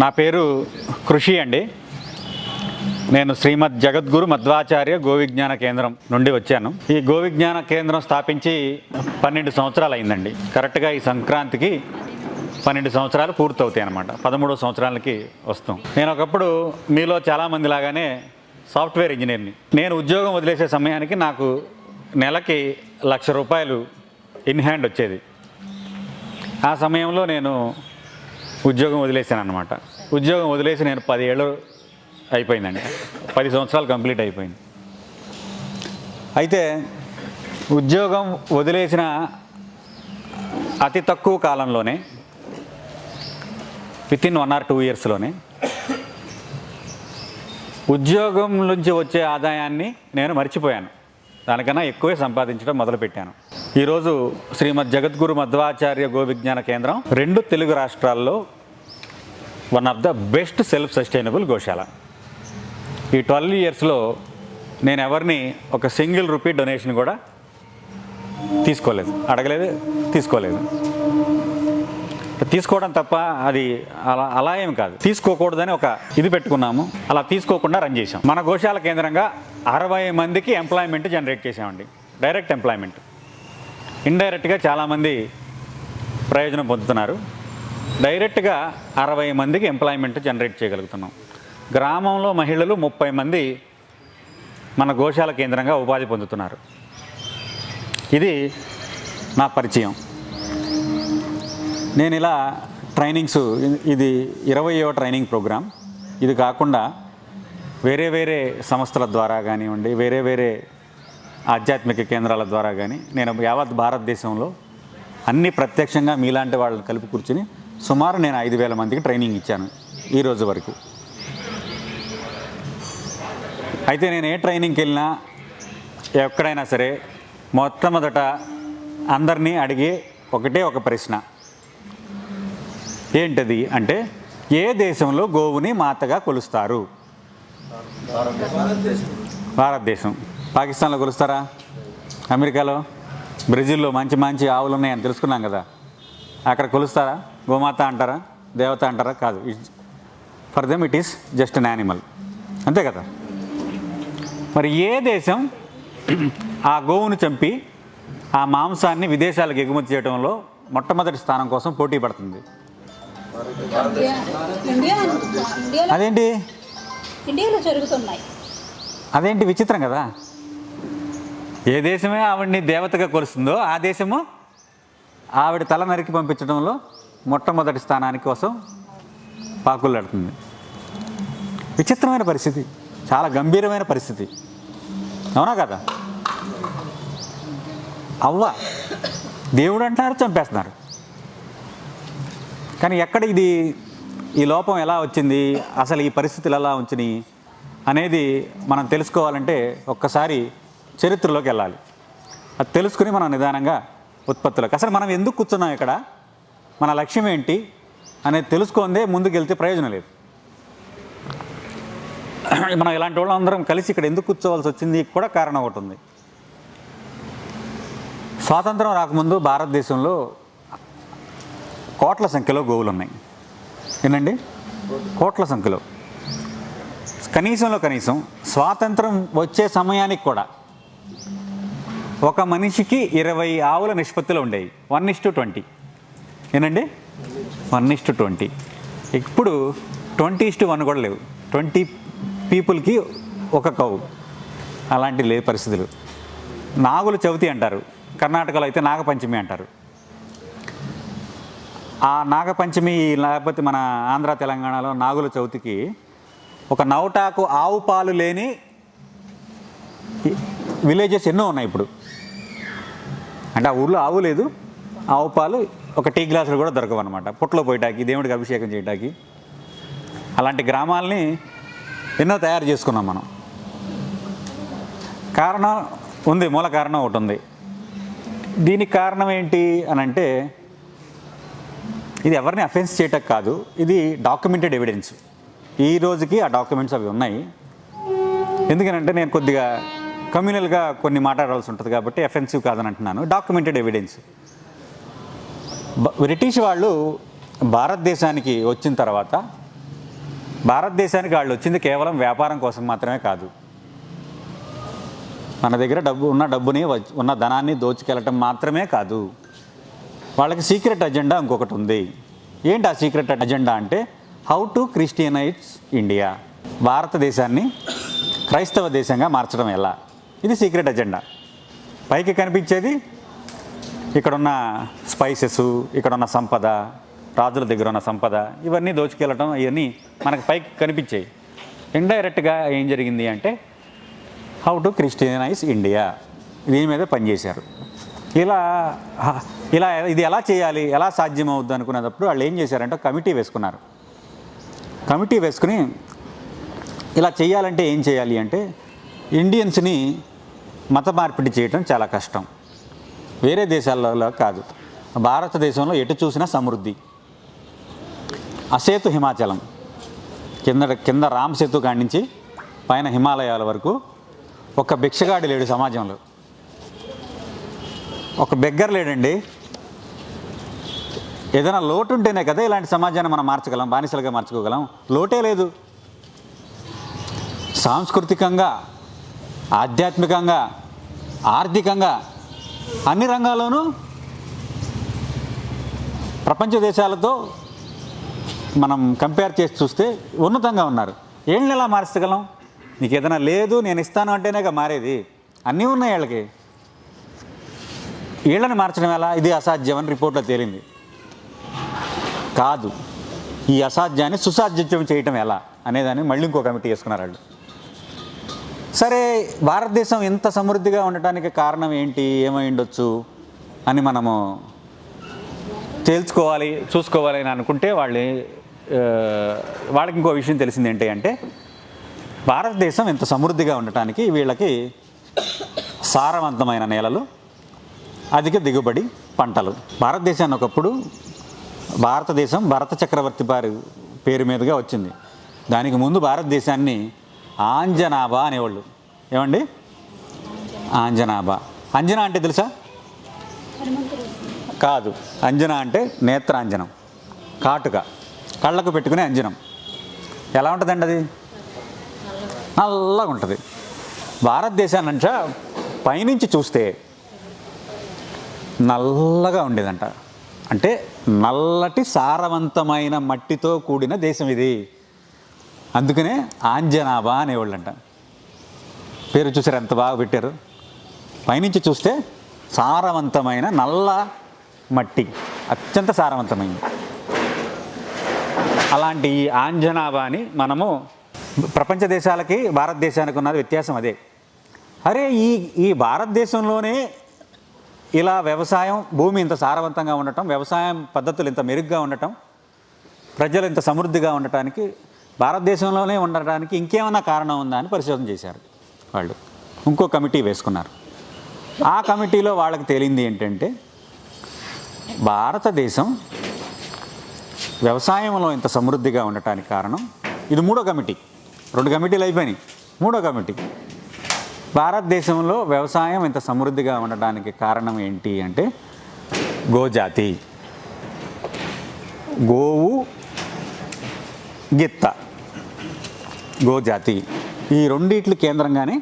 నా పేరు కృషి అండి. నేను శ్రీమద్ జగద్గురు మధ్వాచార్య గోవిజ్ఞాన కేంద్రం నుండి వచ్చాను. ఈ గోవిజ్ఞాన కేంద్రం స్థాపించి 12 సంవత్సరాలు అయిందండి. కరెక్ట్గా ఈ సంక్రాంతికి 12 సంవత్సరాలు పూర్తవుతాయి అన్నమాట. 13వ సంవత్సరాలకి వస్తాం. నేను ఒకప్పుడు మీలో చాలామంది లాగానే సాఫ్ట్వేర్ ఇంజనీర్ని. నేను ఉద్యోగం వదిలేసే సమయానికి నాకు నెలకి ₹1,00,000 ఇన్ హ్యాండ్ వచ్చేది. ఆ సమయంలో నేను ఉద్యోగం వదిలేసాను అన్నమాట. ఉద్యోగం వదిలేసి నేను 10 ఏళ్ళు అయిపోయిందండి. 10 సంవత్సరాలు కంప్లీట్ అయిపోయింది. అయితే ఉద్యోగం వదిలేసిన అతి తక్కువ కాలంలోనే వితిన్ 1 or 2 ఇయర్స్లోనే ఉద్యోగం నుంచి వచ్చే ఆదాయాన్ని నేను మర్చిపోయాను. దానికన్నా ఎక్కువే సంపాదించడం మొదలుపెట్టాను. ఈరోజు శ్రీమద్ జగద్గురు మధ్వాచార్య గోవిజ్ఞాన కేంద్రం 2 తెలుగు రాష్ట్రాల్లో one of the best self sustainable గోశాల. ఈ 12 ఇయర్స్లో నేను ఎవరిని ఒక సింగిల్ రూపీ డొనేషన్ కూడా తీసుకోలేదు, అడగలేదు, తీసుకోలేదు. తీసుకోవడం తప్ప అది అలా ఏం కాదు. తీసుకోకూడదని ఒక ఇది పెట్టుకున్నాము. అలా తీసుకోకుండా రన్ చేసాం. మన గోశాల కేంద్రంగా 60 మందికి ఎంప్లాయ్మెంట్ జనరేట్ చేసామండి. Direct employment. ఇండైరెక్ట్గా చాలామంది ప్రయోజనం పొందుతున్నారు. డైరెక్ట్గా 60 మందికి ఎంప్లాయ్మెంట్ జనరేట్ చేయగలుగుతున్నాం. గ్రామంలో మహిళలు 30 మంది మన గోశాల కేంద్రంగా ఉపాధి పొందుతున్నారు. ఇది నా పరిచయం. నేను ఇలా ట్రైనింగ్స్, ఇది 20వ ట్రైనింగ్ ప్రోగ్రాం. ఇది కాకుండా వేరే వేరే సంస్థల ద్వారా కానివ్వండి, వేరే వేరే ఆధ్యాత్మిక కేంద్రాల ద్వారా కానీ నేను యావత్ భారతదేశంలో అన్ని ప్రత్యక్షంగా మీలాంటి వాళ్ళని కలిపి కూర్చుని సుమారు నేను 5,000 మందికి ట్రైనింగ్ ఇచ్చాను ఈరోజు వరకు. అయితే నేను ఏ ట్రైనింగ్కి వెళ్ళినా ఎక్కడైనా సరే మొట్టమొదట అందరినీ అడిగే ఒకటే ఒక ప్రశ్న. ఏంటది అంటే, ఏ దేశంలో గోవుని మాతగా కొలుస్తారు? భారతదేశం. పాకిస్తాన్లో కొలుస్తారా? అమెరికాలో, బ్రెజిల్లో మంచి మంచి ఆవులు ఉన్నాయని తెలుసుకున్నాం కదా, అక్కడ కొలుస్తారా? గోమాత అంటారా? దేవత అంటారా? కాదు. For them it is just an animal, అంతే కదా. మరి ఏ దేశం ఆ గోవును చంపి ఆ మాంసాన్ని విదేశాలకు ఎగుమతి చేయడంలో మొట్టమొదటి స్థానం కోసం పోటీ పడుతుంది? అదేంటి? ఇండియాలో జరుగుతున్నాయి. అదేంటి విచిత్రం కదా. ఏ దేశమే ఆవిడ్ని దేవతగా కొలుస్తుందో ఆ దేశము ఆవిడ తల నరికి పంపించడంలో మొట్టమొదటి స్థానానికి కోసం పాకులాడుతుంది. విచిత్రమైన పరిస్థితి, చాలా గంభీరమైన పరిస్థితి, అవునా కదా. అవ్వ దేవుడు అంటారు, చంపేస్తున్నారు. కానీ ఎక్కడ ఇది, ఈ లోపం ఎలా వచ్చింది, అసలు ఈ పరిస్థితులు ఎలా వచ్చినాయి అనేది మనం తెలుసుకోవాలంటే ఒక్కసారి చరిత్రలోకి వెళ్ళాలి. అది తెలుసుకుని మనం నిదానంగా ఉత్పత్తులకు, అసలు మనం ఎందుకు కూర్చున్నాం ఇక్కడ, మన లక్ష్యం ఏంటి అనేది తెలుసుకుందే ముందుకు వెళ్తే ప్రయోజనం లేదు. మనం ఇలాంటి వాళ్ళందరం కలిసి ఇక్కడ ఎందుకు కూర్చోవాల్సి వచ్చింది కూడా కారణం ఒకటి ఉంది. స్వాతంత్రం రాకముందు భారతదేశంలో కోట్ల సంఖ్యలో గోవులు ఉన్నాయి. ఏంటండి? కోట్ల సంఖ్యలో. కనీసంలో కనీసం స్వాతంత్రం వచ్చే సమయానికి కూడా ఒక మనిషికి 20 ఆవుల నిష్పత్తిలో ఉండేవి. 1:20. ఏనండి? 1:20. ఇప్పుడు 20:1 కూడా లేవు. 20 పీపుల్కి ఒక కౌ. అలాంటి లేదు పరిస్థితులు. నాగుల చవితి అంటారు, కర్ణాటకలో అయితే నాగపంచమి అంటారు. ఆ నాగపంచమి లేకపోతే మన ఆంధ్ర తెలంగాణలో నాగుల చవితికి ఒక నవటాకు ఆవు పాలు లేని విలేజెస్ ఎన్నో ఉన్నాయి ఇప్పుడు. అంటే ఆ ఊళ్ళో ఆవు లేదు, ఆవు పాలు ఒక టీ గ్లాసులు కూడా దొరకవు అనమాట. పుట్టలో పోయటానికి, దేవుడికి అభిషేకం చేయటానికి. అలాంటి గ్రామాలని ఎన్నో తయారు చేసుకున్నాం మనం. కారణం ఉంది, మూల కారణం ఒకటి ఉంది. దీనికి కారణం ఏంటి అని అంటే, ఇది ఎవరిని అఫెన్స్ చేయటం కాదు, ఇది డాక్యుమెంటెడ్ ఎవిడెన్స్. ఈ రోజుకి ఆ డాక్యుమెంట్స్ అవి ఉన్నాయి. ఎందుకనంటే నేను కొద్దిగా కమ్యూనల్గా కొన్ని మాట్లాడాల్సి ఉంటుంది కాబట్టి అఫెన్సివ్ కాదని అంటున్నాను. Documented evidence. బ్రిటిష్ వాళ్ళు భారతదేశానికి వచ్చిన తర్వాత భారతదేశానికి వాళ్ళు వచ్చింది కేవలం వ్యాపారం కోసం మాత్రమే కాదు. మన దగ్గర డబ్బుని ఉన్న ధనాన్ని దోచుకెళ్ళటం మాత్రమే కాదు. వాళ్ళకి సీక్రెట్ అజెండా ఇంకొకటి ఉంది. ఏంటి ఆ సీక్రెట్ అజెండా అంటే హౌ టు క్రిస్టియనైజ్ ఇండియా, భారతదేశాన్ని క్రైస్తవ దేశంగా మార్చడం ఎలా, ఇది సీక్రెట్ అజెండా. పైకి కనిపించేది ఇక్కడున్న స్పైసెస్, ఇక్కడున్న సంపద, రాజుల దగ్గర ఉన్న సంపద, ఇవన్నీ దోచుకెళ్ళటం, ఇవన్నీ మనకు పైకి కనిపించాయి. ఇండైరెక్ట్గా ఏం జరిగింది అంటే హౌ టు క్రిస్టియనైజ్ ఇండియా, దీని మీద పనిచేశారు. ఇలా ఇది ఎలా చేయాలి, ఎలా సాధ్యమవుద్ది అనుకునేటప్పుడు వాళ్ళు ఏం చేశారంటే కమిటీ వేసుకున్నారు. కమిటీ వేసుకుని ఇలా చేయాలంటే ఏం చేయాలి అంటే ఇండియన్స్ని మత మార్పిడి చేయడం చాలా కష్టం. వేరే దేశాలలో కాదు, భారతదేశంలో ఎటు చూసినా సమృద్ధి. అసేతు హిమాచలం, కింద రామ్ సేతు కాడి నుంచి పైన హిమాలయాల వరకు ఒక భిక్షగాడి లేడు సమాజంలో, ఒక బెగ్గర్ లేడండి. ఏదైనా లోటు ఉంటేనే కదా ఇలాంటి సమాజాన్ని మనం మార్చగలం, బానిసలుగా మార్చుకోగలం. లోటే లేదు. సాంస్కృతికంగా, ఆధ్యాత్మికంగా, ఆర్థికంగా అన్ని రంగాల్లోనూ ప్రపంచ దేశాలతో మనం కంపేర్ చేసి చూస్తే ఉన్నతంగా ఉన్నారు. ఏళ్ళని ఎలా మార్చగలం? నీకు ఏదైనా లేదు నేను ఇస్తాను అంటేనేగా మారేది. అన్నీ ఉన్నాయి వీళ్ళకి. వీళ్ళని మార్చడం ఎలా? ఇది అసాధ్యం అని రిపోర్ట్లో తేలింది. కాదు, ఈ అసాధ్యాన్ని సుసాధ్యం చేయటం ఎలా అనేదాన్ని మళ్ళీ ఇంకో కమిటీ వేసుకున్నారు వాళ్ళు. సరే, భారతదేశం ఇంత సమృద్ధిగా ఉండటానికి కారణం ఏంటి, ఏమై ఉండొచ్చు అని మనము తేల్చుకోవాలి, చూసుకోవాలి అని అనుకుంటే వాళ్ళకి ఇంకో విషయం తెలిసింది ఏంటి అంటే భారతదేశం ఇంత సమృద్ధిగా ఉండటానికి వీళ్ళకి సారవంతమైన నేలలు, అధిక దిగుబడి పంటలు. భారతదేశాన్ని ఒకప్పుడు భారతదేశం భరత చక్రవర్తి పేరు మీదుగా వచ్చింది. దానికి ముందు భారతదేశాన్ని ఆంజనాబా అనేవాళ్ళు. ఏమండి? ఆంజనాబా. అంజనా అంటే తెలుసా? కాదు, అంజనా అంటే నేత్రాంజనం, కాటుక, కళ్ళకు పెట్టుకునే అంజనం. ఎలా ఉంటుందండి అది? నల్లగా ఉంటుంది. భారతదేశాన్నంట పైనుంచి చూస్తే నల్లగా ఉండేదంట. అంటే నల్లటి సారవంతమైన మట్టితో కూడిన దేశం ఇది. అందుకనే ఆంజనాబా అనేవాళ్ళంట. పేరు చూసారు ఎంత బాగా పెట్టారు. పైనుంచి చూస్తే సారవంతమైన నల్ల మట్టి, అత్యంత సారవంతమైంది. అలాంటి ఈ ఆంజనాబాని మనము ప్రపంచ దేశాలకి భారతదేశానికి ఉన్నది వ్యత్యాసం అదే. అరే, ఈ భారతదేశంలోనే ఇలా వ్యవసాయం, భూమి ఇంత సారవంతంగా ఉండటం, వ్యవసాయం పద్ధతులు ఇంత మెరుగ్గా ఉండటం, ప్రజలు ఇంత సమృద్ధిగా ఉండటానికి, భారతదేశంలోనే ఉండటానికి ఇంకేమైనా కారణం ఉందా అని పరిశోధన చేశారు వాళ్ళు. ఇంకో కమిటీ వేసుకున్నారు. ఆ కమిటీలో వాళ్ళకి తేలింది ఏంటంటే భారతదేశం వ్యవసాయంలో ఇంత సమృద్ధిగా ఉండటానికి కారణం, ఇది మూడో కమిటీ. 2 కమిటీలు అయిపోయినాయి. మూడో కమిటీ, భారతదేశంలో వ్యవసాయం ఇంత సమృద్ధిగా ఉండడానికి కారణం ఏంటి అంటే గోజాతి, గోవు, గిత్త, గోజాతి, ఈ రెండిట్లు కేంద్రంగానే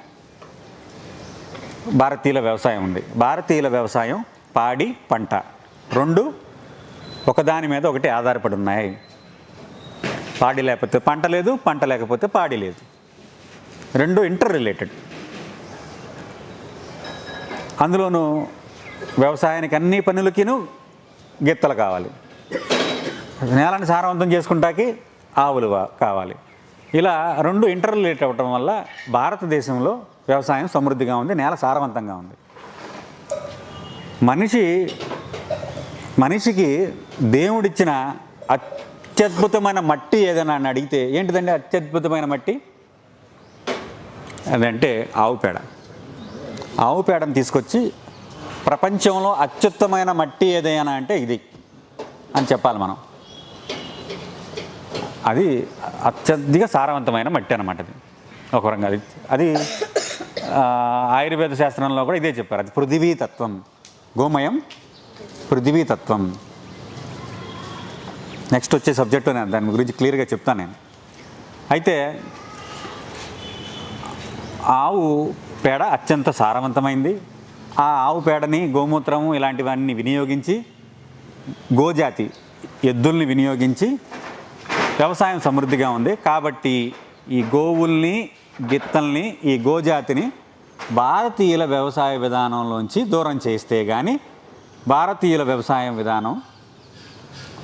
భారతీయుల వ్యవసాయం ఉంది. భారతీయుల వ్యవసాయం పాడి, పంట, రెండు ఒకదాని మీద ఒకటి ఆధారపడి ఉన్నాయి. పాడి లేకపోతే పంట లేదు, పంట లేకపోతే పాడి లేదు. రెండు ఇంటర్ రిలేటెడ్. అందులోనూ వ్యవసాయానికి అన్ని పనులకిను గిత్తలు కావాలి, నేలని సారవంతం చేసుకుంటాకి ఆవులు కావాలి. ఇలా రెండు ఇంటర్ రిలేట్ అవ్వటం వల్ల భారతదేశంలో వ్యవసాయం సమృద్ధిగా ఉంది, నేల సారవంతంగా ఉంది. మనిషికి దేవుడిచ్చిన అత్యద్భుతమైన మట్టి ఏదైనా అని అడిగితే ఏంటిదండి అత్యద్భుతమైన మట్టి? అదంటే ఆవు పేడ. ఆవు పేడను తీసుకొచ్చి ప్రపంచంలో అత్యుత్తమైన మట్టి ఏదైనా అంటే ఇది అని చెప్పాలి మనం. అది అత్యధిక సారవంతమైన మట్టి అన్నమాట. అది ఒక రంగా అది ఆయుర్వేద శాస్త్రంలో కూడా ఇదే చెప్పారు. అది పృథివీతత్వం, గోమయం అయితే ఆవు పేడ అత్యంత సారవంతమైంది. ఆ ఆవు పేడని, గోమూత్రము ఇలాంటివన్నీ వినియోగించి, గోజాతి ఎద్దుల్ని వినియోగించి వ్యవసాయం సమృద్ధిగా ఉంది. కాబట్టి ఈ గోవుల్ని, గిత్తల్ని, ఈ గోజాతిని భారతీయుల వ్యవసాయ విధానంలోంచి దూరం చేస్తే కానీ భారతీయుల వ్యవసాయ విధానం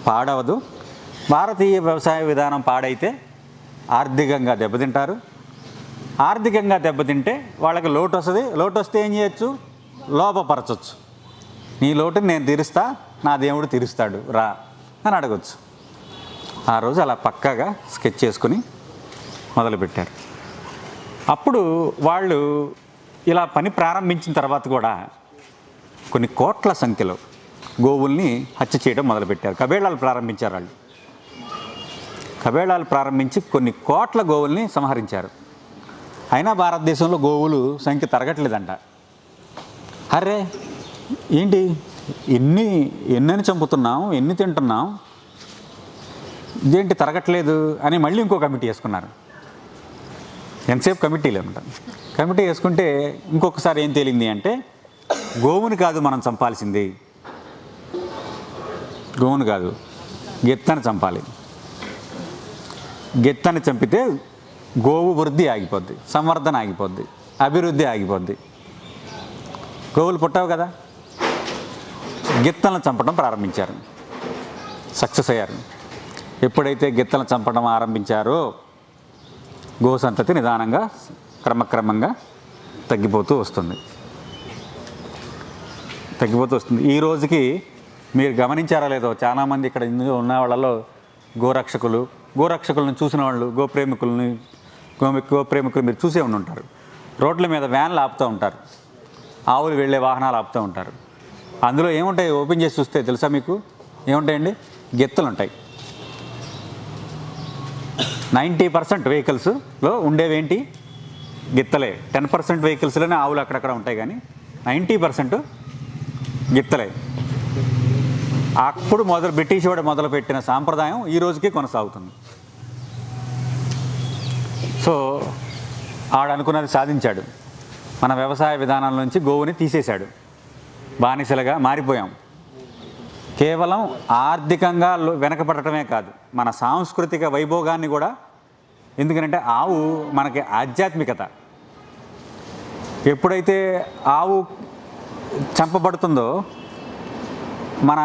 పాడవదు. భారతీయ వ్యవసాయ విధానం పాడైతే ఆర్థికంగా దెబ్బతింటారు. ఆర్థికంగా దెబ్బతింటే వాళ్ళకి లోటు వస్తుంది. లోటు వస్తే ఏం చేయొచ్చు? లోపపరచవచ్చు. నీ లోటుని నేను తీరుస్తా, నా దేవుడు తీరుస్తాడు రా అని అడగచ్చు. ఆ రోజు అలా పక్కాగా స్కెచ్ చేసుకుని మొదలుపెట్టారు. అప్పుడు వాళ్ళు ఇలా పని ప్రారంభించిన తర్వాత కూడా కొన్ని కోట్ల సంఖ్యలో గోవుల్ని హత్య చేయడం మొదలుపెట్టారు. కబేళాలు ప్రారంభించారు వాళ్ళు. కబేళాలు ప్రారంభించి కొన్ని కోట్ల గోవుల్ని సంహరించారు. అయినా భారతదేశంలో గోవులు సంఖ్య తరగట్లేదంట. అరే ఏంటి ఎన్నని చంపుతున్నాం, ఎన్ని తింటున్నాం, ఇదేంటి తరగట్లేదు అని మళ్ళీ ఇంకో కమిటీ వేసుకున్నారు. ఎంతసేపు కమిటీలు అనమాట. కమిటీ వేసుకుంటే ఇంకొకసారి ఏం తేలింది అంటే, గోవుని కాదు మనం చంపాల్సింది, గోవుని కాదు గెత్తని చంపాలి. గెత్తని చంపితే గోవు వృద్ధి ఆగిపోద్ది, సంవర్ధన ఆగిపోద్ది, అభివృద్ధి ఆగిపోద్ది. గోవులు పుట్టవు కదా. గిత్తలను చంపడం ప్రారంభించారు. సక్సెస్ అయ్యారు. ఎప్పుడైతే గిత్తలను చంపడం ఆరంభించారో గో సంతతి నిదానంగా క్రమక్రమంగా తగ్గిపోతూ వస్తుంది. ఈ రోజుకి మీరు గమనించారా లేదో, చాలామంది ఇక్కడ ఇందులో ఉన్న వాళ్ళలో గోరక్షకులను చూసిన వాళ్ళు, గోప్రేమికులు మీరు చూసే ఉండి ఉంటారు. రోడ్ల మీద వ్యాన్లు ఆపుతూ ఉంటారు, ఆవులు వెళ్ళే వాహనాలు ఆపుతూ ఉంటారు. అందులో ఏముంటాయి ఓపెన్ చేసి చూస్తే తెలుసా మీకు? ఏముంటాయండి? గిత్తలు ఉంటాయి. 90% వెహికల్స్లో ఉండేవేంటి? గిత్తలే. 10% వెహికల్స్లోనే ఆవులు అక్కడక్కడ ఉంటాయి, కానీ 90% గిత్తలే. అప్పుడు బ్రిటిష్ వాడు మొదలుపెట్టిన సాంప్రదాయం ఈ రోజుకి కొనసాగుతుంది. సో ఆడనుకున్నది సాధించాడు. మన వ్యవసాయ విధానం నుంచి గోవుని తీసేశాడు. బానిసలుగా మారిపోయాం. కేవలం ఆర్థికంగా వెనకబడటమే కాదు, మన సాంస్కృతిక వైభోగాన్ని కూడా. ఎందుకంటే ఆవు మనకి ఆధ్యాత్మికత. ఎప్పుడైతే ఆవు చంపబడుతుందో మన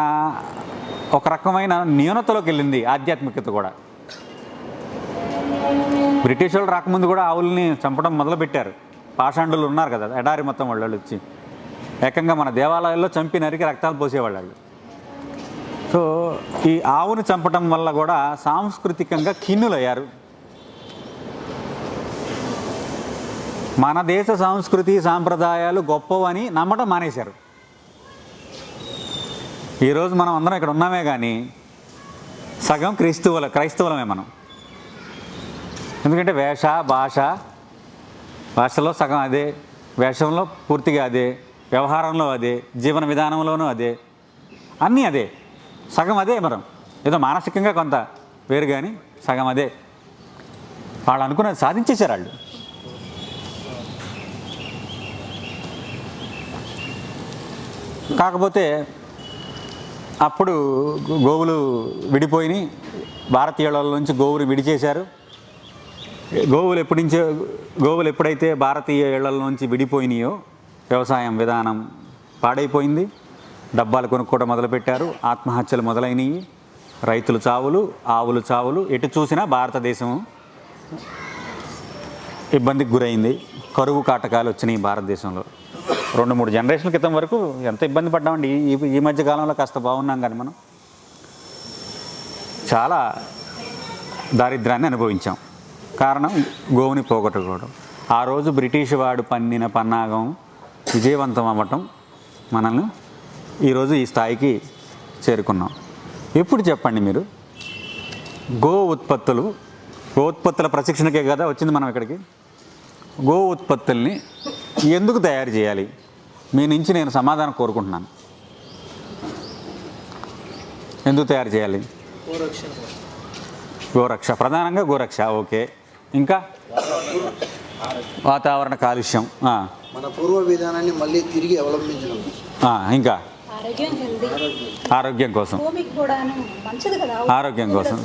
ఒక రకమైన న్యూనతలోకి వెళ్ళింది ఆధ్యాత్మికత కూడా. బ్రిటిష్ వాళ్ళు రాకముందు కూడా ఆవుల్ని చంపడం మొదలుపెట్టారు. పాషాండులు ఉన్నారు కదా, ఎడారి మొత్తం వాళ్ళు వచ్చి ఏకంగా మన దేవాలయాల్లో చంపి నరికి రక్తాలు పోసేవాళ్ళు. సో ఈ ఆవును చంపడం వల్ల కూడా సాంస్కృతికంగా ఖిన్నులయ్యారు. మన దేశ సంస్కృతి సాంప్రదాయాలు గొప్పవని నమ్మడం మానేశారు. ఈరోజు మనం అందరం ఇక్కడ ఉన్నామే కానీ సగం క్రైస్తవులమే మనం. ఎందుకంటే భాషలో సగం అదే, వేషంలో పూర్తిగా అదే, వ్యవహారంలో అదే, జీవన విధానంలోనూ అదే, అన్నీ అదే, సగం అదే. మనం ఏదో మానసికంగా కొంత వేరు కానీ సగం అదే. వాళ్ళు అనుకున్నది సాధించేశారు వాళ్ళు. కాకపోతే అప్పుడు గోవులు విడిపోయినాయి. భారతీయుల నుంచి గోవులు విడిచేశారు. గోవులు ఎప్పుడైతే భారతీయ ఇళ్ల నుంచి విడిపోయినాయో వ్యవసాయం విధానం పాడైపోయింది. డబ్బాలు కొనుక్కోవడం మొదలుపెట్టారు. ఆత్మహత్యలు మొదలైనవి. రైతులు చావులు, ఆవులు చావులు. ఎటు చూసినా భారతదేశం ఇబ్బందికి గురైంది. కరువు కాటకాలు వచ్చినాయి భారతదేశంలో. 2-3 జనరేషన్ల క్రితం వరకు ఎంత ఇబ్బంది పడ్డామండి. ఈ మధ్య కాలంలో కాస్త బాగున్నాం, కానీ మనం చాలా దారిద్ర్యాన్ని అనుభవించాం. కారణం గోవుని పోగొట్టుకోవడం. ఆ రోజు బ్రిటిష్ వాడు పన్నిన పన్నాగం విజయవంతం అవ్వటం మనల్ని ఈరోజు ఈ స్థాయికి చేరుకున్నాం. ఎప్పుడు చెప్పండి మీరు, గో ఉత్పత్తుల ప్రశిక్షణకే కదా వచ్చింది మనం ఇక్కడికి. గో ఉత్పత్తుల్ని ఎందుకు తయారు చేయాలి? మీ నుంచి నేను సమాధానం కోరుకుంటున్నాను. ఎందుకు తయారు చేయాలి? గోరక్ష, ప్రధానంగా గోరక్ష. ఓకే, ఇంకా వాతావరణ కాలుష్యం, మన పూర్వ విధానాన్ని మళ్ళీ తిరిగి అవలంబించడం, ఇంకా ఆరోగ్యం హెల్దీ, ఆరోగ్యం కోసం, భూమికి కూడాను మంచిది కదా ఆరోగ్యం కోసం,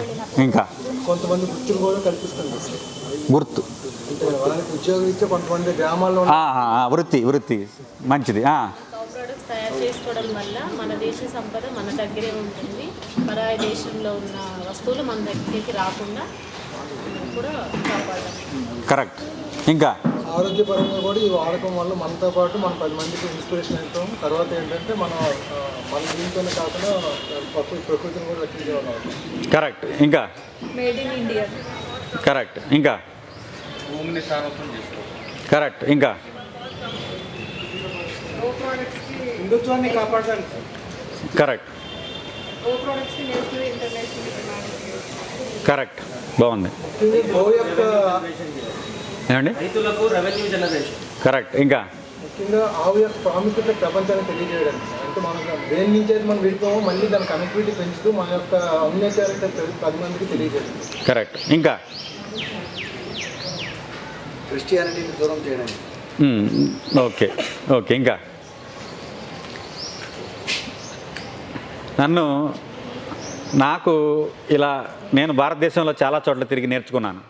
ఇంకా కొంతమంది వృత్తులు కూడా కల్పిస్తుంది. గుర్తు అంటే వాళ్ళకి ఉద్యోగం ఇచ్చే కొంతమంది గ్రామాల్లో వృత్తి మంచిది. ప్రొడక్ట్స్ తయారు చేసుకోవడం వల్ల మన దేశ సంపద మన దగ్గరే ఉంటుంది. పరాయ దేశంలో ఉన్న వస్తువులు మన దగ్గరికి రాకుండా కూడా కాపాడాలి. కరెక్ట్. ఇంకా ఆరోగ్యపరంగా కూడా ఈ వాడకం వల్ల మనతో పాటు మన 10 మందికి ఇన్స్పిరేషన్ అవుతాం. తర్వాత ఏంటంటే మన దీంతోనే కాకుండా ప్రకృతిని కూడా రక్షించే వాళ్ళం. కరెక్ట్. ఇంకా మేడ్ ఇన్ ఇండియా. కరెక్ట్. ఇంకా భూమిని సారవంతం చేసుకోవాలి. కరెక్ట్. ఇంకా హిందుత్వాన్ని కాపాడాలి. కరెక్ట్. కరెక్ట్. బాగుంది. గో యొక్క ఏమండి? రైతులకు రెవెన్యూ జనరేషన్. కరెక్ట్. ఇంకా ముఖ్యంగా ఆవు యొక్క ప్రాముఖ్యత ప్రపంచానికి తెలియజేయడానికి, అంటే మనం దేని నుంచి అయితే మనం విడిపోమో మళ్ళీ దాని కనెక్టివిటీ పెంచుతూ మన యొక్క ఔన్నత్యాన్ని 10 మందికి తెలియజేయడం. కరెక్ట్. ఇంకా క్రిస్టియానిటీని దూరం చేయడానికి. ఓకే. ఇంకా నాకు ఇలా నేను భారతదేశంలో చాలా చోట్ల తిరిగి నేర్చుకున్నాను.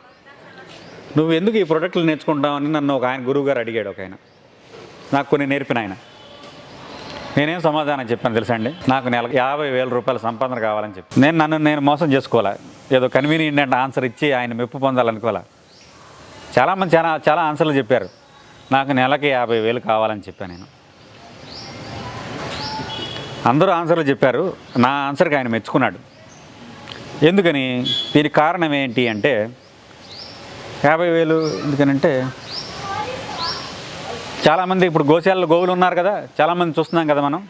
నువ్వు ఎందుకు ఈ ప్రోడక్ట్లు నేర్చుకుంటావని నన్ను ఒక ఆయన గురువు గారు అడిగాడు. ఒక ఆయన నాకు కొన్ని నేర్పిన ఆయన. నేనేం సమాధానం చెప్పాను తెలుసా అండి? నాకు నెలకు 50,000 రూపాయల సంపాదన కావాలని చెప్పి నేను మోసం చేసుకోవాలా, ఏదో కన్వీనియంట్ ఆన్సర్ ఇచ్చి ఆయన మెప్పు పొందాలనుకోవాలా. చాలామంది చాలా ఆన్సర్లు చెప్పారు. నాకు నెలకి 50,000 కావాలని చెప్పాను నేను. అందరూ ఆన్సర్లు చెప్పారు, నా ఆన్సర్కి ఆయన మెచ్చుకున్నాడు. ఎందుకని? దీనికి కారణం ఏంటి అంటే 50,000 ఎందుకనంటే చాలామంది ఇప్పుడు గోశాలలో గోవులు ఉన్నారు కదా, చాలామంది చూస్తున్నాం కదా మనం.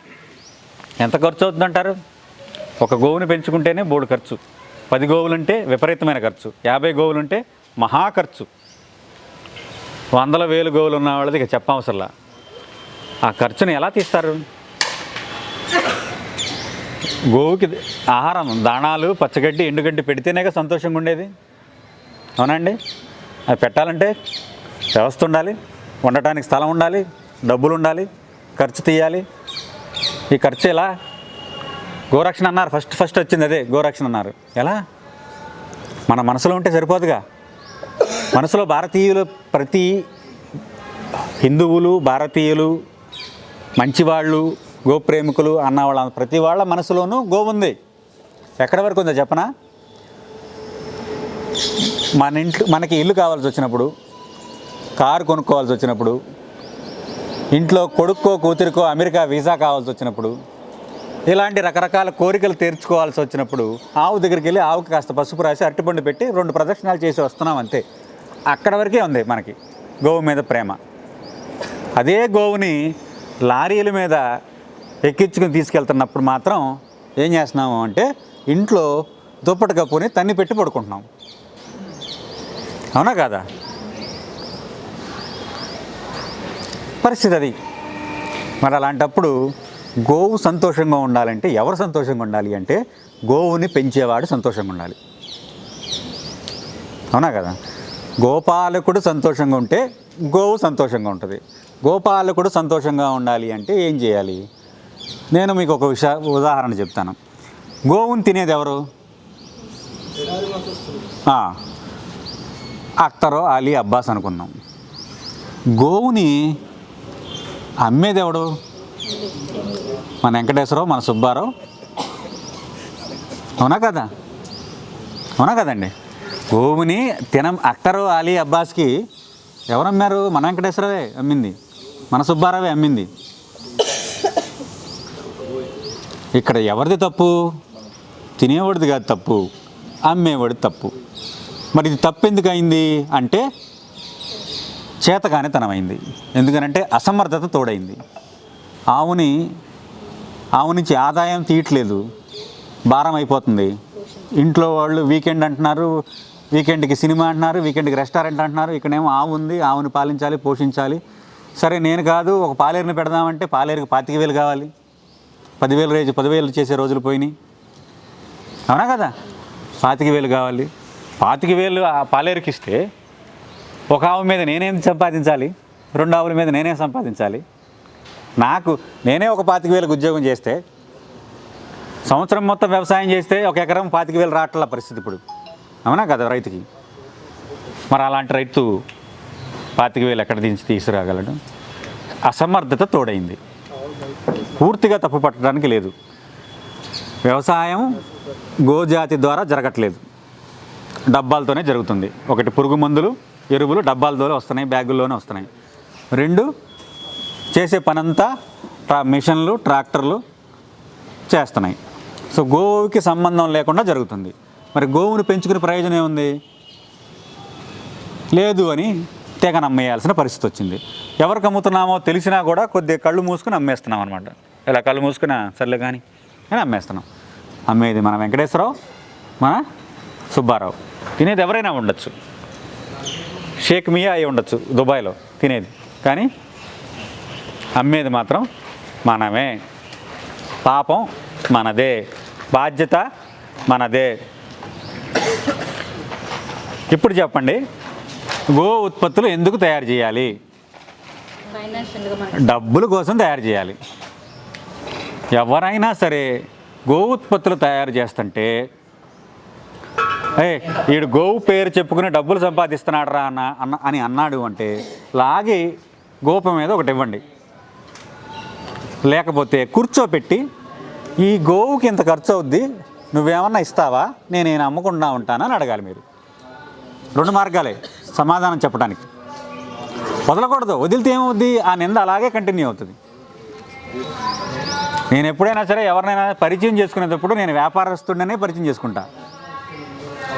ఎంత ఖర్చు అవుతుందంటారు? ఒక గోవుని పెంచుకుంటేనే బోడు ఖర్చు. 10 గోవులుంటే విపరీతమైన ఖర్చు, 50 గోవులుంటే మహా ఖర్చు, 100,000 గోవులు ఉన్న వాళ్ళది ఇక చెప్పవసరంలా. ఆ ఖర్చుని ఎలా తీస్తారు? గోవుకి ఆహారం, దాణాలు, పచ్చగడ్డి, ఎండుగడ్డి పెడితేనేగా సంతోషంగా ఉండేది. అవునండి? అది పెట్టాలంటే వ్యవస్థ ఉండాలి, ఉండటానికి స్థలం ఉండాలి, డబ్బులు ఉండాలి, ఖర్చు తీయాలి. ఈ ఖర్చు ఎలా? గోరక్షణ అన్నారు, ఫస్ట్ వచ్చింది అదే గోరక్షణ అన్నారు. ఎలా? మన మనసులో ఉంటే సరిపోదుగా. మనసులో భారతీయులు, ప్రతి హిందువులు, భారతీయులు, మంచివాళ్ళు, గోప్రేమికులు అన్న వాళ్ళ ప్రతి వాళ్ళ మనసులోనూ గోవు ఉంది. ఎక్కడి వరకు ఉందో చెప్పనా? మనకి ఇల్లు కావాల్సి వచ్చినప్పుడు, కారు కొనుక్కోవాల్సి వచ్చినప్పుడు, ఇంట్లో కొడుక్కో కూతురికో అమెరికా వీసా కావాల్సి వచ్చినప్పుడు, ఇలాంటి రకరకాల కోరికలు తీర్చుకోవాల్సి వచ్చినప్పుడు ఆవు దగ్గరికి వెళ్ళి ఆవుకి కాస్త పసుపు రాసి అరటిపండు పెట్టి 2 ప్రదక్షిణాలు చేసి వస్తున్నాం అంతే. అక్కడ వరకే ఉంది మనకి గోవు మీద ప్రేమ. అదే గోవుని లారీల మీద ఎక్కించుకుని తీసుకెళ్తున్నప్పుడు మాత్రం ఏం చేస్తున్నాము అంటే ఇంట్లో దుప్పటి కప్పుని తన్ని పెట్టి పడుకుంటున్నాం. అవునా కాదా? పరిస్థితి అది. మరి అలాంటప్పుడు గోవు సంతోషంగా ఉండాలంటే ఎవరు సంతోషంగా ఉండాలి అంటే గోవుని పెంచేవాడు సంతోషంగా ఉండాలి. అవునా కదా? గోపాలకుడు సంతోషంగా ఉంటే గోవు సంతోషంగా ఉంటుంది. గోపాలకుడు సంతోషంగా ఉండాలి అంటే ఏం చేయాలి? నేను మీకు ఒక ఉదాహరణ చెప్తాను. గోవుని తినేది ఎవరు? అఖ్తరో అలీ అబ్బాస్ అనుకుందాం. గోవుని అమ్మేది ఎవడు? మన వెంకటేశ్వరరావు, మన సుబ్బారావు. అవునా కదా? అవునా కదండి? గోవుని అఖ్తరో అలీ అబ్బాస్కి ఎవరు అమ్మారు? మన వెంకటేశ్వరరావే అమ్మింది, మన సుబ్బారావే అమ్మింది. ఇక్కడ ఎవరిది తప్పు? తినేవాడిది కాదు తప్పు, అమ్మేవాడిది తప్పు. మరి ఇది తప్పు ఎందుకు అయింది అంటే చేతకానితనమైంది. ఎందుకనంటే అసమర్థత తోడైంది. ఆవు నుంచి ఆదాయం తీయట్లేదు, భారం అయిపోతుంది. ఇంట్లో వాళ్ళు వీకెండ్ అంటున్నారు, వీకెండ్కి సినిమా అంటున్నారు, వీకెండ్కి రెస్టారెంట్ అంటున్నారు. ఇక్కడేమో ఆవు ఉంది, ఆవుని పాలించాలి, పోషించాలి. సరే నేను కాదు ఒక పాలేరుని పెడదామంటే పాలేరుకి 25,000 కావాలి. 10,000 చేసే రోజులు పోయినాయి. అవునా కదా? 25,000 కావాలి. 25,000 ఆ పాలేరుకి ఇస్తే ఒక ఆవు మీద నేనేం సంపాదించాలి, 2 ఆవుల మీద నేనేం సంపాదించాలి? నేనే ఒక 25,000 ఉద్యోగం చేస్తే, సంవత్సరం మొత్తం వ్యవసాయం చేస్తే 1 ఎకరం 25,000 రావట్ల పరిస్థితి ఇప్పుడు. అవునా కదా రైతుకి? మరి అలాంటి రైతు 25,000 ఎక్కడ తీసుకురాగలడు? అసమర్థత తోడైంది. పూర్తిగా తప్పు పట్టడానికి లేదు. వ్యవసాయం గోజాతి ద్వారా జరగట్లేదు, డబ్బాలతోనే జరుగుతుంది. ఒకటి పురుగు మందులు, ఎరువులు డబ్బాలతోనే వస్తున్నాయి, బ్యాగుల్లోనే వస్తున్నాయి. 2 చేసే పనంతా మిషన్లు, ట్రాక్టర్లు చేస్తున్నాయి. సో గోవుకి సంబంధం లేకుండా జరుగుతుంది. మరి గోవుని పెంచుకునే ప్రయోజనం ఏముంది? లేదు అని తెగ నమ్మేయాల్సిన పరిస్థితి వచ్చింది. ఎవరికి అమ్ముతున్నామో తెలిసినా కూడా కొద్దిగా కళ్ళు మూసుకుని అమ్మేస్తున్నాం అనమాట. ఇలా కళ్ళు మూసుకుని సర్లే కానీ అని అమ్మేస్తున్నాం. అమ్మేది మన వెంకటేశ్వరరావు, మన సుబ్బారావు. తినేది ఎవరైనా ఉండొచ్చు, షేక్ మియా అయి ఉండొచ్చు దుబాయ్లో తినేది, కానీ అమ్మేది మాత్రం మనమే. పాపం మనదే, బాధ్యత మనదే. ఇప్పుడు చెప్పండి, గో ఉత్పత్తులు ఎందుకు తయారు చేయాలి? ఫైనాన్షియల్గా మనకి డబ్బుల కోసం తయారు చేయాలి. ఎవరైనా సరే గో ఉత్పత్తులు తయారు చేస్తుంటే వీడు గోవు పేరు చెప్పుకుని డబ్బులు సంపాదిస్తున్నాడు రా అని అన్నాడు అంటే లాగి గోపం మీద ఒకటి ఇవ్వండి. లేకపోతే కూర్చోపెట్టి ఈ గోవుకి ఇంత ఖర్చు అవుద్ది, నువ్వేమన్నా ఇస్తావా, నేను అమ్ముకుంటా ఉంటానని అడగాలి. మీరు 2 మార్గాలే సమాధానం చెప్పడానికి. వదలకూడదు. వదిలితే ఏమవుద్ది? ఆ నింద అలాగే కంటిన్యూ అవుతుంది. నేను ఎప్పుడైనా సరే ఎవరినైనా పరిచయం చేసుకునేటప్పుడు నేను వ్యాపారస్తుడినే పరిచయం చేసుకుంటా.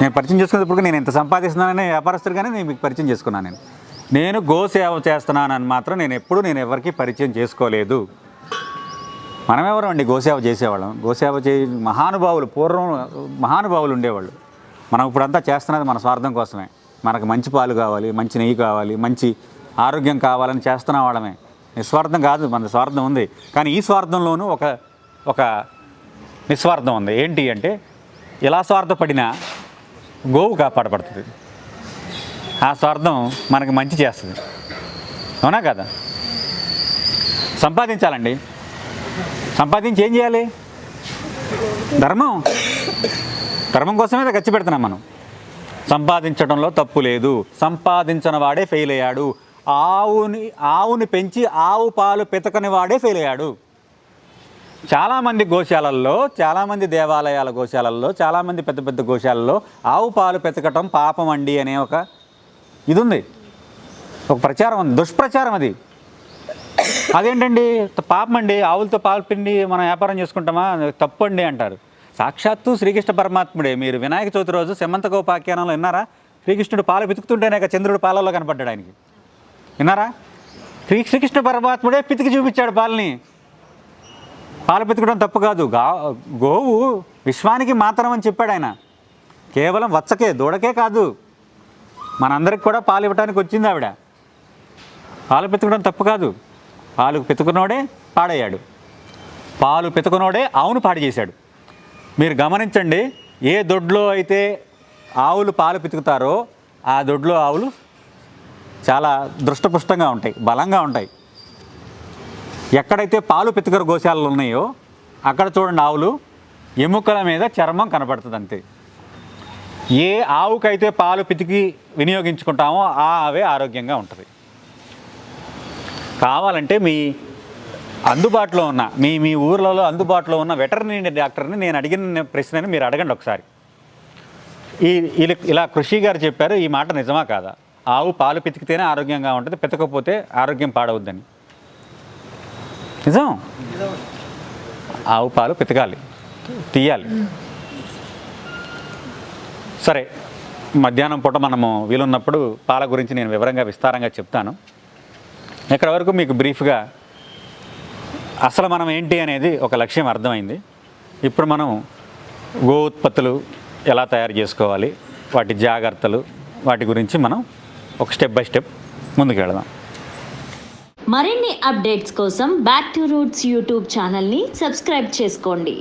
నేను పరిచయం చేసుకునేటప్పుడు నేను ఎంత సంపాదిస్తున్నానని వ్యాపారస్తుడిగానే నేను మీకు పరిచయం చేసుకున్నాను. నేను గోసేవ చేస్తున్నానని మాత్రం నేను ఎవరికి పరిచయం చేసుకోలేదు. మనం ఎవరు అండి గోసేవ చేసేవాళ్ళం? గోసేవ మహానుభావులు, పూర్వం మహానుభావులు ఉండేవాళ్ళు. మనం ఇప్పుడంతా చేస్తున్నది మన స్వార్థం కోసమే. మనకు మంచి పాలు కావాలి, మంచి నెయ్యి కావాలి, మంచి ఆరోగ్యం కావాలని చేస్తున్న వాళ్ళమే. నిస్వార్థం కాదు, మన స్వార్థం ఉంది. కానీ ఈ స్వార్థంలోనూ ఒక నిస్వార్థం ఉంది. ఏంటి అంటే, ఎలా స్వార్థపడినా గోవు కాపాడబడుతుంది. ఆ స్వార్థం మనకి మంచి చేస్తుంది. అవునా కదా? సంపాదించాలండి. సంపాదించి ఏం చేయాలి? ధర్మం కోసమే ఖర్చు పెడుతున్నాం మనం. సంపాదించడంలో తప్పు లేదు. సంపాదించిన వాడే ఫెయిల్ అయ్యాడు. ఆవుని పెంచి ఆవు పాలు పితకని వాడే ఫెయిల్ అయ్యాడు. చాలామంది గోశాలల్లో, చాలామంది దేవాలయాల గోశాలల్లో, చాలామంది పెద్ద పెద్ద గోశాలల్లో ఆవు పాలు పితకటం పాపం అండి అనే ఒక ఇది ఉంది, ఒక ప్రచారం ఉంది, దుష్ప్రచారం. అదేంటండి పాపం అండి, ఆవులతో పాలు పిండి మనం వ్యాపారం చేసుకుంటామా, తప్పు అండి అంటారు. సాక్షాత్తు శ్రీకృష్ణ పరమాత్ముడే. మీరు వినాయక చవితి రోజు సెమంతకోపాఖ్యానంలో విన్నారా? శ్రీకృష్ణుడు పాలు పితుకుతుంటేనే చంద్రుడు పాలలో కనపడ్డాడు ఆయనకి. విన్నారా? శ్రీకృష్ణ పరమాత్ముడే పితికి చూపించాడు పాలని. పాలు పితకడం తప్పు కాదు. గోవు విశ్వానికి మాత్రం అని చెప్పాడు ఆయన. కేవలం వత్సకే, దూడకే కాదు, మనందరికి కూడా పాలు ఇవ్వడానికి వచ్చింది ఆవిడ. పాలు పితకడం తప్పు కాదు. పాలు పితుకునోడే పాడయ్యాడు. పాలు పితుకునోడే ఆవును పాడు చేశాడు. మీరు గమనించండి, ఏ దొడ్లో అయితే ఆవులు పాలు పితుకుతారో ఆ దొడ్లో ఆవులు చాలా దృష్టపుష్టంగా ఉంటాయి, బలంగా ఉంటాయి. ఎక్కడైతే పాలు పితుకర గోశాలలు ఉన్నాయో అక్కడ చూడండి, ఆవులు ఎముకల మీద చర్మం కనపడుతుంది అంతే. ఏ ఆవుకైతే పాలు పితికి వినియోగించుకుంటామో ఆ ఆవే ఆరోగ్యంగా ఉంటుంది. కావాలంటే మీ అందుబాటులో ఉన్న మీ ఊర్లలో అందుబాటులో ఉన్న వెటర్నరీ డాక్టర్ని నేను అడిగిన ప్రశ్నని మీరు అడగండి ఒకసారి. ఇలా కృషి గారు చెప్పారు, ఈ మాట నిజమా కాదా? ఆవు పాలు పితికితేనే ఆరోగ్యంగా ఉంటుంది, పితకపోతే ఆరోగ్యం పాడవద్దని. నిజం. ఆవు పాలు పితకాలి, తీయాలి. సరే, మధ్యాహ్నం పూట మనము వీలున్నప్పుడు పాల గురించి నేను వివరంగా విస్తారంగా చెప్తాను. ఇక్కడ వరకు మీకు బ్రీఫ్గా అసలు మనం ఏంటి అనేది ఒక లక్ష్యం అర్థమైంది. ఇప్పుడు మనం గో ఉత్పత్తులు ఎలా తయారు చేసుకోవాలి, వాటి జాగ్రత్తలు, వాటి గురించి మనం ఒక స్టెప్ బై స్టెప్ ముందుకు వెళదాం. మరిన్ని అప్డేట్స్ కోసం బ్యాక్ టు రూట్స్ యూట్యూబ్ ఛానల్ని సబ్స్క్రైబ్ చేసుకోండి.